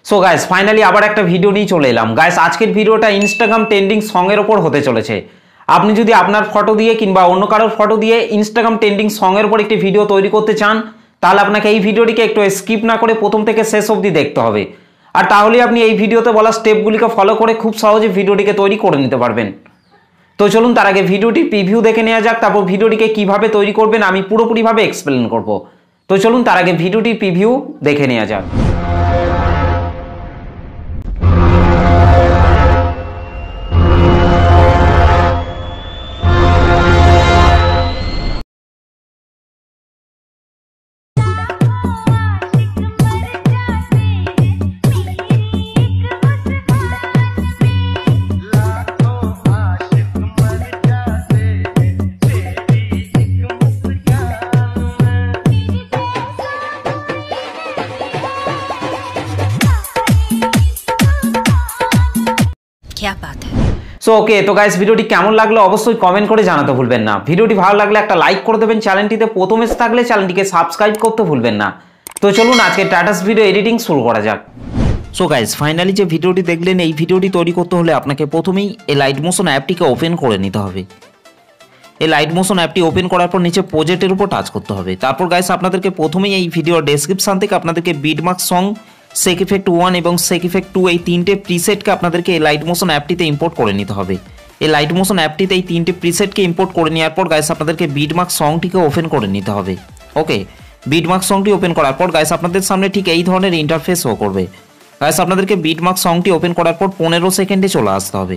So guys finally আবার একটা video নিয়ে চলে এলাম। গাইস আজকের ভিডিওটা ইনস্টাগ্রাম ট্রেন্ডিং সঙের ওপর হতে চলেছে। আপনি যদি আপনার ফটো দিয়ে কিংবা অন্য কারোর ফটো দিয়ে ইনস্টাগ্রাম ট্রেন্ডিং সঙের ওপর একটি ভিডিও তৈরি করতে চান, তাহলে আপনাকে এই ভিডিওটিকে একটু স্কিপ না করে প্রথম থেকে শেষ অবধি দেখতে হবে। আর তাহলে আপনি এই ভিডিওতে বলা স্টেপগুলিকে ফলো করে খুব সহজে ভিডিওটিকে তৈরি করে নিতে পারবেন। তো চলুন তার আগে ভিডিওটির প্রিভিউ দেখে নেওয়া যাক, তারপর ভিডিওটিকে কিভাবে তৈরি করবেন আমি পুরোপুরিভাবে এক্সপ্লেন করব। তো চলুন তার আগে ভিডিওটির প্রিভিউ দেখে নেওয়া যাক। क्या बात है। সো ওকে, তো গাইস ভিডিওটি কেমন লাগলো অবশ্যই কমেন্ট করে জানাতে ভুলবেন না। ভিডিওটি ভালো লাগলে একটা লাইক করে দেবেন, চ্যানেলটিতে প্রথম এসে থাকলে চ্যানেলটিকে সাবস্ক্রাইব করতে ভুলবেন না। তো চলুন আজকে টাটাস ভিডিও এডিটিং শুরু করা যাক। সো গাইস ফাইনালি যে ভিডিওটি দেখলেন, এই ভিডিওটি তৈরি করতে হলে আপনাকে প্রথমেই এই লাইট মোশন অ্যাপটিকে ওপেন করে নিতে হবে। এই লাইট মোশন অ্যাপটি ওপেন করার পর নিচে প্রজেক্টের উপর টাচ করতে হবে। তারপর গাইস আপনাদেরকে প্রথমেই এই ভিডিওর ডেসক্রিপশন থেকে আপনাদেরকে বিটমার্ক সং, সেক ইফেক্ট 1 এবং সেক ইফেক্ট 2 এই তিনটে প্রিসেটকে আপনাদেরকে এই লাইট মোশন অ্যাপটিতে ইম্পোর্ট করে নিতে হবে। এই লাইট মোশন অ্যাপটিতে এই তিনটে প্রিসেটকে ইম্পোর্ট করে নেওয়ার পর গাইস আপনাদেরকে বিটমার্ক সংটিকে ওপেন করে নিতে হবে। ওকে, বিটমার্ক সংটি ওপেন করার পর গাইস আপনাদের সামনে ঠিক এই ধরনের ইন্টারফেস শো করবে। গাইস আপনাদেরকে বিটমার্ক সংটি ওপেন করার পর 15 সেকেন্ডে চলে আসতে হবে।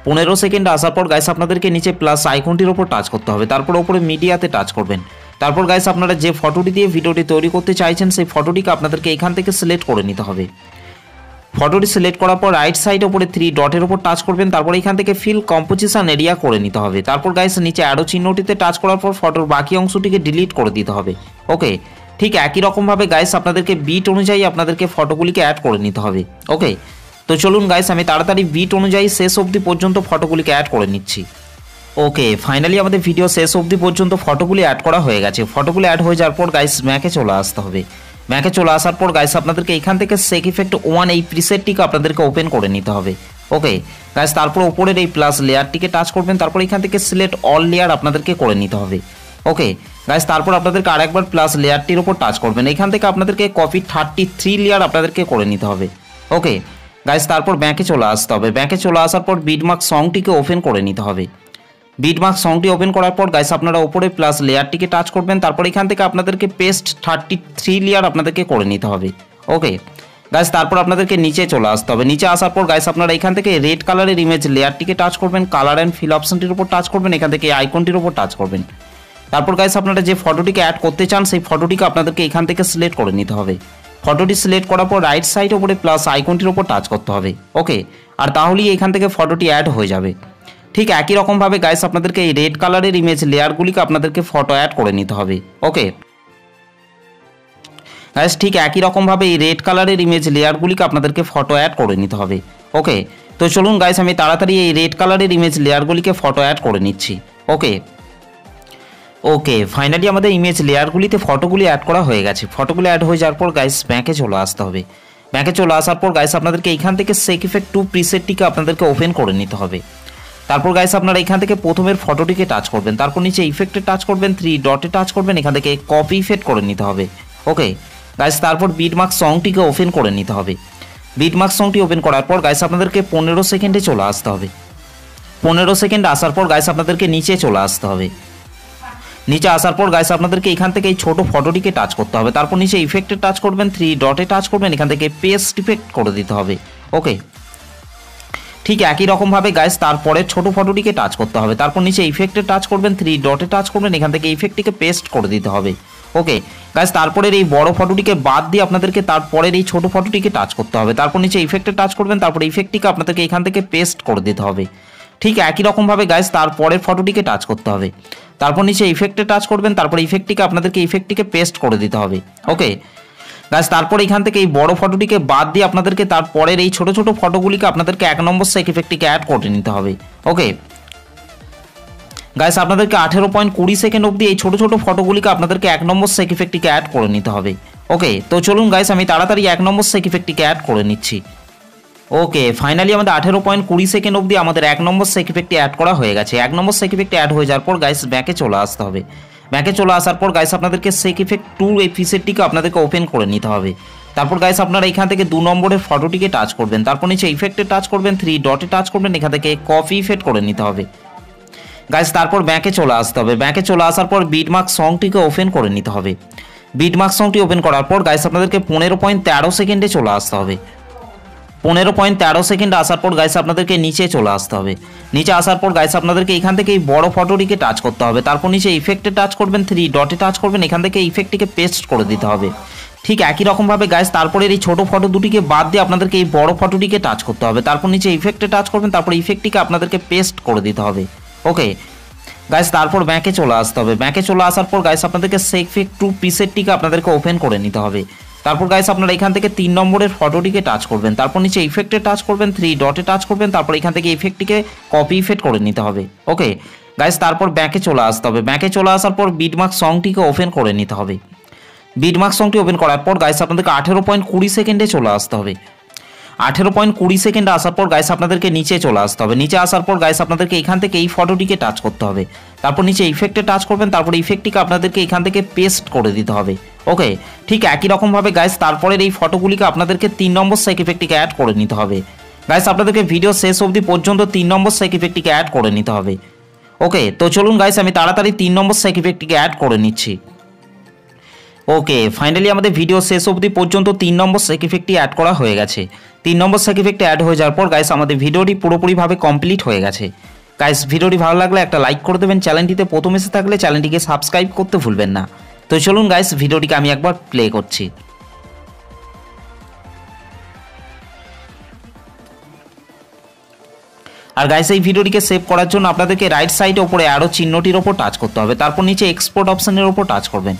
15 সেকেন্ড আসার পর গাইস আপনাদেরকে নিচে প্লাস আইকনটির ওপর টাচ করতে হবে। তারপর ওপরে মিডিয়াতে টাচ করবেন। তারপর গাইস আপনারা যে ফটোটি দিয়ে ভিডিওটি তৈরি করতে চাইছেন সেই ফটোটিকে আপনাদেরকে এখান থেকে সিলেক্ট করে নিতে হবে। ফটোটি সিলেক্ট করার পর রাইট সাইড ওপরে 3 ডটের ওপর টাচ করবেন। তারপর এখান থেকে ফিল কম্পোজিশন এরিয়া করে নিতে হবে। তারপর গাইস নিচে অ্যারো চিহ্নটিতে টাচ করার পর ফটোর বাকি অংশটিকে ডিলিট করে দিতে হবে। ওকে, ঠিক একই রকমভাবে গাইস আপনাদেরকে বিট অনুযায়ী আপনাদেরকে ফটোগুলিকে অ্যাড করে নিতে হবে। ওকে, তো চলুন গাইস আমি তাড়াতাড়ি বিট অনুযায়ী শেষ অবধি পর্যন্ত ফটোগুলিকে অ্যাড করে নিচ্ছি। ওকে, ফাইনালি আমাদের ভিডিও শেষ অবধি পর্যন্ত ফটোগুলি অ্যাড করা হয়ে গেছে। ফটোগুলি অ্যাড হয়ে যাওয়ার পর গাইস ম্যাকে চলে আসতে হবে। ম্যাকে চলে আসার পর গাইস আপনাদেরকে এখান থেকে সেক ইফেক্ট 1 এই প্রিসেটটিকে আপনাদেরকে ওপেন করে নিতে হবে। ওকে গাইস, তারপর উপরের এই প্লাস লেয়ারটিকে টাচ করবেন। তারপর এখান থেকে সিলেক্ট অল লেয়ার আপনাদেরকে করে নিতে হবে। ওকে গাইস, তারপর আপনাদেরকে আরেকবার প্লাস লেয়ারটির উপর টাচ করবেন। এখান থেকে আপনাদেরকে কপি 33 লেয়ার আপনাদেরকে করে নিতে হবে। ওকে গাইস, তারপর ব্যাকে চলে আসতে হবে। ব্যাকে চলে আসার পর বিটমার্ক সংটিকে ওপেন করে নিতে হবে। বিটমার্ক সংটি ওপেন করার পর গাইস আপনারা উপরে প্লাস লেয়ারটিকে টাচ করবেন। তারপর এখান থেকে আপনাদেরকে পেস্ট 33 লেয়ার আপনাদেরকে করে নিতে হবে। ওকে গাইস, তারপর আপনাদেরকে নিচে চলে আসতে হবে। নিচে আসার পর গাইস আপনারা এখান থেকে রেড কালারের ইমেজ লেয়ারটিকে টাচ করবেন। কালার অ্যান্ড ফিল অপশনটির উপর টাচ করবেন। এখান থেকে আইকনটির উপর টাচ করবেন। তারপর গাইস আপনারা যে ফটোটিকে অ্যাড করতে চান সেই ফটোটিকে আপনাদেরকে এখান থেকে সিলেক্ট করে নিতে হবে। ফটোটি সিলেক্ট করার পর রাইট সাইড ওপরে প্লাস আইকনটির উপর টাচ করতে হবে। ওকে, আর তাহলেই এখান থেকে ফটোটি অ্যাড হয়ে যাবে। ঠিক একই রকমভাবে গাইস আপনাদেরকে এই রেড কালারের ইমেজ লেয়ারগুলিকে আপনাদেরকে ফটো অ্যাড করে নিতে হবে। ওকে গাইস, ঠিক একই রকমভাবে এই রেড কালারের ইমেজ লেয়ারগুলিকে আপনাদেরকে ফটো অ্যাড করে নিতে হবে। ওকে, তো চলুন গাইস আমি তাড়াতাড়ি এই রেড কালারের ইমেজ লেয়ারগুলিকে ফটো অ্যাড করে নিচ্ছি। ওকে ওকে ফাইনালি আমাদের ইমেজ লেয়ারগুলিতে ফটোগুলি অ্যাড করা হয়ে গেছে। ফটোগুলি অ্যাড হয়ে যাওয়ার পর গাইস ব্যাকে চলে আসতে হবে। ব্যাকে চলে আসার পর গাইস আপনাদেরকে এইখান থেকে সেক ইফেক্ট 2 প্রিসেটটিকে আপনাদেরকে ওপেন করে নিতে হবে। তারপর গাইস আপনারা এখান থেকে প্রথমের ফটোটিকে টাচ করবেন। তারপর নিচে ইফেক্টে টাচ করবেন, 3 ডটে টাচ করবেন। এখান থেকে কপি ইফেক্ট করে নিতে হবে। ওকে গাইস, তারপর বিটমার্ক সংটিকে ওপেন করে নিতে হবে। বিটমার্ক সংটি ওপেন করার পর গাইস আপনাদেরকে 15 সেকেন্ডে চলে আসতে হবে। 15 সেকেন্ড আসার পর গাইস আপনাদেরকে নিচে চলে আসতে হবে। নিচে আসার পর গাইস আপনাদেরকে এখান থেকে এই ছোট ফটোটিকে টাচ করতে হবে। তারপর নিচে ইফেক্টে টাচ করবেন, 3 ডটে টাচ করবেন। এখান থেকে পেস্ট ইফেক্ট করে দিতে হবে। ওকে, ঠিক একই রকমভাবে গাইস তারপরে ছোট ফটোটিকে টাচ করতে হবে। তারপর নিচে ইফেক্টে টাচ করবেন, 3 ডটে টাচ করবেন। এখান থেকে ইফেক্টটিকে পেস্ট করে দিতে হবে। ওকে গাইস, তারপরের এই বড় ফটোটিকে বাদ দিয়ে আপনাদেরকে তারপরের এই ছোট ফটোটিকে টাচ করতে হবে। তারপর নিচে ইফেক্টে টাচ করবেন। তারপর ইফেক্টটিকে আপনাদেরকে এখান থেকে পেস্ট করে দিতে হবে। ঠিক একই রকমভাবে গাইস তারপরের ফটোটিকে টাচ করতে হবে। তারপর নিচে ইফেক্টে টাচ করবেন। তারপর ইফেক্টটিকে আপনাদেরকে ইফেক্টটিকে পেস্ট করে দিতে হবে। ওকে গাইস, তারপর এখান থেকে এই বড় ফটোটিকে বাদ দিয়ে আপনাদেরকে তারপরের এই ছোট ছোট ফটোগুলিকে আপনাদেরকে 1 নম্বর সেক ইফেক্টটিকে অ্যাড করে নিতে হবে। ওকে গাইস আপনাদেরকে 18.20 সেকেন্ড অবধি এই ছোট ছোট ফটোগুলিকে আপনাদেরকে 1 নম্বর সেক ইফেক্টটিকে অ্যাড করে নিতে হবে। ওকে, তো চলুন গাইস আমি তাড়াতাড়ি 1 নম্বর সেক ইফেক্টটিকে অ্যাড করে নিচ্ছি। ওকে, ফাইনালি আমাদের 18.20 সেকেন্ড অবধি আমাদের 1 নম্বর সেক ইফেক্টটি অ্যাড করা হয়ে গেছে। 1 নম্বর সেক ইফেক্টটি অ্যাড হয়ে যাওয়ার পর গাইস ব্যাকে চলে আসতে হবে। ব্যাকে চলে আসার পর গাইস আপনাদেরকে সেক ইফেক্ট 2 এই প্রিসেটটিকে আপনাদেরকে ওপেন করে নিতে হবে। তারপর গাইস আপনারা এখান থেকে 2 নম্বরের ফটোটিকে টাচ করবেন, তারপর নিচে ইফেক্টে টাচ করবেন, 3 ডটে টাচ করবেন, এখান থেকে কপি ইফেক্ট করে নিতে হবে। গাইস তারপর ব্যাকে চলে আসতে হবে। ব্যাকে চলে আসার পর বিটমার্ক সংটিকে ওপেন করে নিতে হবে। বিটমার্ক সংটি ওপেন করার পর গাইস আপনাদেরকে 15.13 সেকেন্ডে চলে আসতে হবে। 15.13 সেকেন্ড আসার পর গাইস আপনাদেরকে নিচে চলে আসতে হবে। নিচে আসার পর গাইস আপনাদেরকে এখান থেকে এই বড় ফটোটিকে টাচ করতে হবে, তারপর নিচে ইফেক্টে টাচ করবেন, 3 ডটে টাচ করবেন, এখান থেকে ইফেক্টটিকে পেস্ট করে দিতে হবে। ঠিক একই রকমভাবে গাইস তারপরে এই ছোট ফটো দুটিকে বাদ দিয়ে আপনাদেরকে এই বড় ফটোটিকে টাচ করতে হবে, তারপর নিচে ইফেক্টে টাচ করবেন, তারপর ইফেক্টটিকে আপনাদেরকে পেস্ট করে দিতে হবে। ওকে গাইস তারপর ব্যাকে চলে আসতে হবে। ব্যাকে চলে আসার পর গাইস আপনাদেরকে সেক ইফেক্ট 2 প্রিসেটটিকে আপনাদেরকে ওপেন করে নিতে হবে। তারপর গাইস আপনারা এখান থেকে 3 নম্বরের ফটোটিকে টাচ করবেন, তারপর নিচে ইফেক্টে টাচ করবেন, 3 ডটে টাচ করবেন, তারপর এখান থেকে ইফেক্টটিকে কপি ইফেক্ট করে নিতে হবে। ওকে গাইস তারপর ব্যাকে চলে আসতে হবে। ব্যাকে চলে আসার পর বিটমার্ক সংটিকে ওপেন করে নিতে হবে। বিটমার্ক সংটি ওপেন করার পর গাইস আপনাদেরকে 18.20 সেকেন্ডে চলে আসতে হবে। 18.20 সেকেন্ডে আসার পর গাইস আপনাদেরকে নিচে চলে আসতে হবে। নিচে আসার পর গাইস আপনাদেরকে এখান থেকে এই ফটোটিকে টাচ করতে হবে, তারপর নিচে ইফেক্টে টাচ করবেন, তারপর ইফেক্টটিকে আপনাদেরকে এখান থেকে পেস্ট করে দিতে হবে। ওকে ঠিক একই রকমভাবে গাইস তারপরের এই ফটোগুলিকে আপনাদেরকে 3 নম্বর সেক ইফেক্টটিকে অ্যাড করে নিতে হবে। গাইস আপনাদেরকে ভিডিও শেষ অবধি পর্যন্ত 3 নম্বর সেক ইফেক্টটিকে অ্যাড করে নিতে হবে। ওকে তো চলুন গাইস আমি তাড়াতাড়ি 3 নম্বর সেক ইফেক্টটিকে অ্যাড করে নিচ্ছি। ওকে ফাইনালি আমাদের ভিডিও শেষ অবধি পর্যন্ত 3 নম্বর সেক ইফেক্টটি অ্যাড করা হয়ে গেছে। 3 নম্বর সেক ইফেক্টটি অ্যাড হয়ে যাওয়ার পর গাইস আমাদের ভিডিওটি পুরোপুরিভাবে কমপ্লিট হয়ে গেছে। গাইস ভিডিওটি ভালো লাগলে একটা লাইক করে দেবেন, চ্যানেলটিতে প্রথম এসে থাকলে চ্যানেলটিকে সাবস্ক্রাইব করতে ভুলবেন না। তো চলুন গাইস ভিডিওটিকে আমি একবার প্লে করছি। আর গাইস এই ভিডিওটিকে সেভ করার জন্য আপনাদেরকে রাইট সাইডে উপরে অ্যারো চিহ্নটির ওপর টাচ করতে হবে, তারপর নিচে এক্সপোর্ট অপশনের ওপর টাচ করবেন।